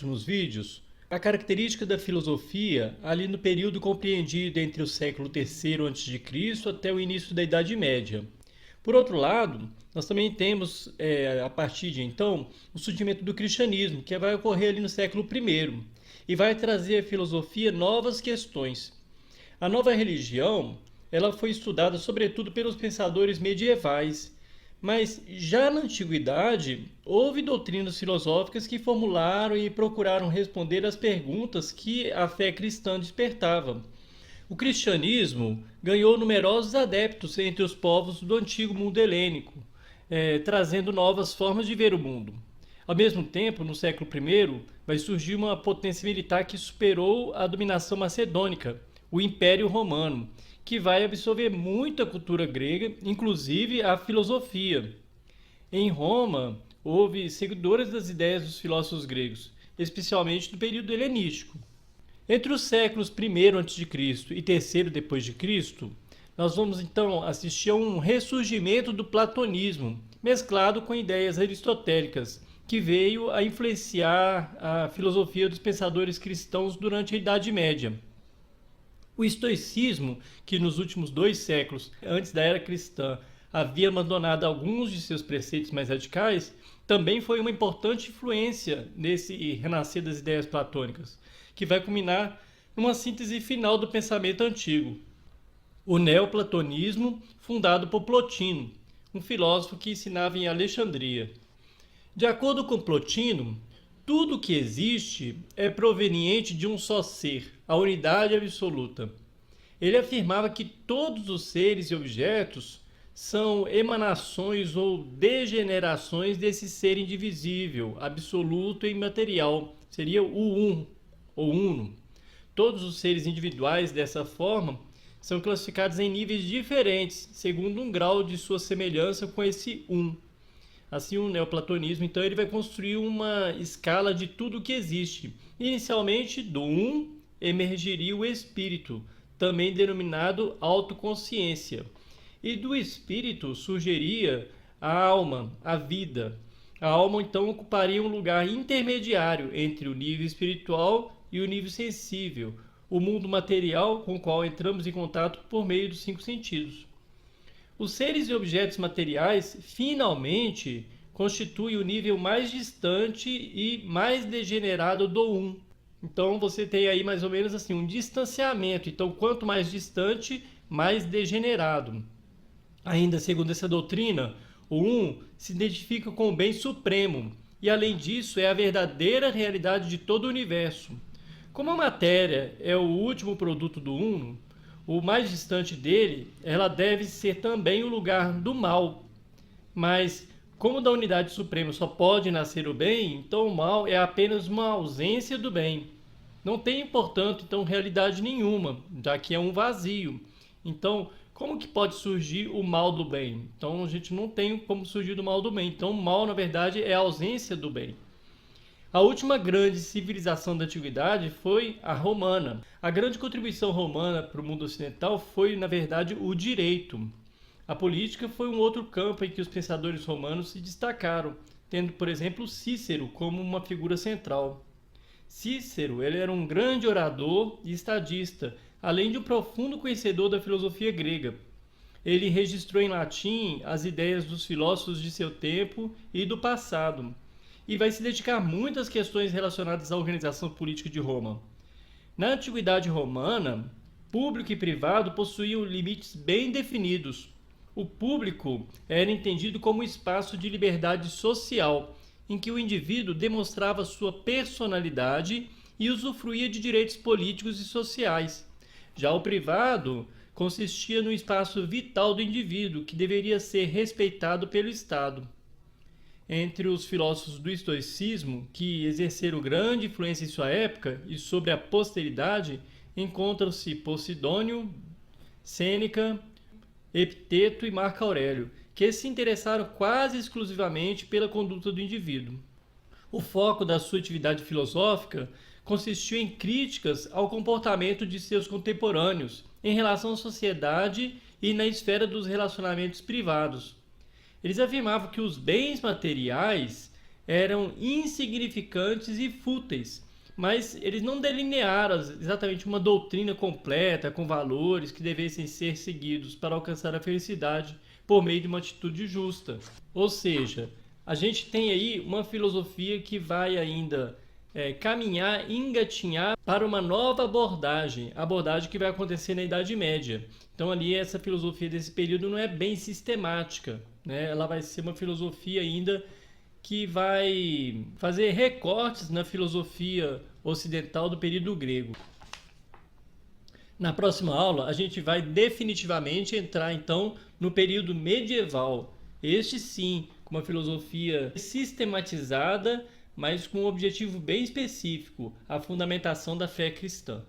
últimos vídeos, a característica da filosofia ali no período compreendido entre o século III a.C. até o início da Idade Média. Por outro lado, nós também temos, a partir de então, o surgimento do cristianismo, que vai ocorrer ali no século I, e vai trazer à filosofia novas questões. A nova religião, ela foi estudada sobretudo pelos pensadores medievais, mas já na antiguidade houve doutrinas filosóficas que formularam e procuraram responder às perguntas que a fé cristã despertava. O cristianismo ganhou numerosos adeptos entre os povos do antigo mundo helênico, trazendo novas formas de ver o mundo. Ao mesmo tempo, no século I, vai surgir uma potência militar que superou a dominação macedônica, o Império Romano, que vai absorver muita cultura grega, inclusive a filosofia. Em Roma, houve seguidores das ideias dos filósofos gregos, especialmente do período helenístico. Entre os séculos I a.C. e III d.C., nós vamos então assistir a um ressurgimento do platonismo, mesclado com ideias aristotélicas, que veio a influenciar a filosofia dos pensadores cristãos durante a Idade Média. O estoicismo, que nos últimos 2 séculos, antes da era cristã, havia abandonado alguns de seus preceitos mais radicais, também foi uma importante influência nesse renascer das ideias platônicas, que vai culminar numa síntese final do pensamento antigo. O neoplatonismo, fundado por Plotino, um filósofo que ensinava em Alexandria. De acordo com Plotino, tudo que existe é proveniente de um só ser, a unidade absoluta. Ele afirmava que todos os seres e objetos são emanações ou degenerações desse ser indivisível, absoluto e imaterial. Seria o ou uno. Todos os seres individuais, dessa forma, são classificados em níveis diferentes, segundo um grau de sua semelhança com esse Assim, o neoplatonismo, então, ele vai construir uma escala de tudo que existe. Inicialmente, do emergiria o espírito, também denominado autoconsciência. E do espírito surgiria a alma, a vida. A alma, então, ocuparia um lugar intermediário entre o nível espiritual e o nível sensível, o mundo material com o qual entramos em contato por meio dos 5 sentidos. Os seres e objetos materiais, finalmente, constituem o nível mais distante e mais degenerado do Então, você tem aí mais ou menos assim um distanciamento. Então, quanto mais distante, mais degenerado. Ainda segundo essa doutrina, o se identifica com o bem supremo e, além disso, é a verdadeira realidade de todo o universo. Como a matéria é o último produto do o mais distante dele, ela deve ser também o lugar do mal. Mas, como da unidade suprema só pode nascer o bem, então o mal é apenas uma ausência do bem. Não tem, portanto, então, realidade nenhuma, já que é um vazio. Então, como que pode surgir o mal do bem? Então, a gente não tem como surgir do mal do bem. Então, o mal, na verdade, é a ausência do bem. A última grande civilização da antiguidade foi a romana. A grande contribuição romana para o mundo ocidental foi, na verdade, o direito. A política foi um outro campo em que os pensadores romanos se destacaram, tendo, por exemplo, Cícero como uma figura central. Cícero ele era um grande orador e estadista, além de um profundo conhecedor da filosofia grega. Ele registrou em latim as ideias dos filósofos de seu tempo e do passado, e vai se dedicar muito às questões relacionadas à organização política de Roma. Na antiguidade romana, público e privado possuíam limites bem definidos. O público era entendido como um espaço de liberdade social, em que o indivíduo demonstrava sua personalidade e usufruía de direitos políticos e sociais. Já o privado consistia no espaço vital do indivíduo, que deveria ser respeitado pelo Estado. Entre os filósofos do estoicismo, que exerceram grande influência em sua época e sobre a posteridade, encontram-se Posidônio, Sêneca, Epiteto e Marco Aurélio, que se interessaram quase exclusivamente pela conduta do indivíduo. O foco da sua atividade filosófica consistiu em críticas ao comportamento de seus contemporâneos em relação à sociedade e na esfera dos relacionamentos privados. Eles afirmavam que os bens materiais eram insignificantes e fúteis, mas eles não delinearam exatamente uma doutrina completa com valores que devessem ser seguidos para alcançar a felicidade por meio de uma atitude justa. Ou seja, a gente tem aí uma filosofia que vai ainda caminhar, engatinhar para uma nova abordagem que vai acontecer na Idade Média. Então ali essa filosofia desse período não é bem sistemática, né? Ela vai ser uma filosofia ainda que vai fazer recortes na filosofia ocidental do período grego. Na próxima aula, a gente vai definitivamente entrar então no período medieval. Este sim, com uma filosofia sistematizada, mas com um objetivo bem específico, a fundamentação da fé cristã.